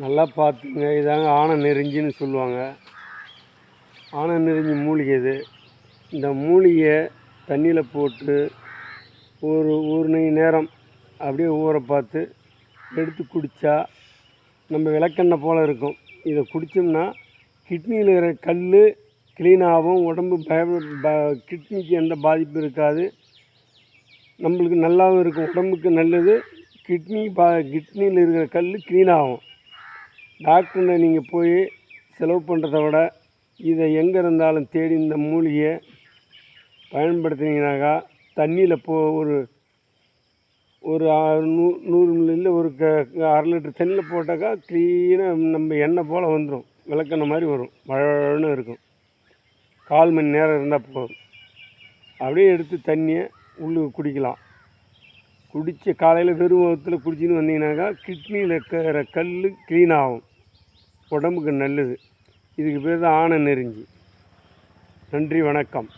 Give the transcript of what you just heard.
நல்லா பார்த்துங்க. இதாங்க ஆனை நெருஞ்சின்னு சொல்லுவாங்க. ஆனை நெருஞ்சி மூலிகை இது. இந்த மூலிகையை தண்ணியில் போட்டு ஒரு ஒரு மணி நேரம் அப்படியே ஊற பார்த்து எடுத்து குடித்தா நம்ம விளக்கெண்ணெய் போல் இருக்கும். இதை குடித்தோம்னா கிட்னியில் இருக்கிற கல் க்ளீனாகவும் உடம்பு கிட்னிக்கு எந்த பாதிப்பும் இருக்காது. நம்மளுக்கு நல்லாவும் இருக்கும், உடம்புக்கு நல்லது. கிட்னியில் இருக்கிற கல் க்ளீனாகும். டாக்டர்கிட்ட நீங்கள் போய் செலவு பண்ணுறத விட இதை எங்கே இருந்தாலும் தேடி இந்த மூலிகையை பயன்படுத்தினீங்கனாக்கா தண்ணியில் ஒரு ஒரு 100 மில்லியில் ஒரு 1/2 லிட்டர் தண்ணியில் போட்டாக்கா க்ளீனாக நம்ம எண்ணெய் போல் வந்துடும். விளக்கெண்ணெய் மாதிரி வரும், மழன்னு இருக்கும். 1/4 மணி நேரம் இருந்தால் போதும். அப்படியே எடுத்து தண்ணியை உள்ளுக்கு குடிக்கலாம். குடித்த காலையில் வெறும் வகுத்தில் குடிச்சின்னு வந்தீங்கன்னாக்கா கிட்னியில் இருக்கிற கல் க்ளீனாகும், உடம்புக்கு நல்லது. இதுக்கு பேர் தான் ஆனை நெருஞ்சி. நன்றி, வணக்கம்.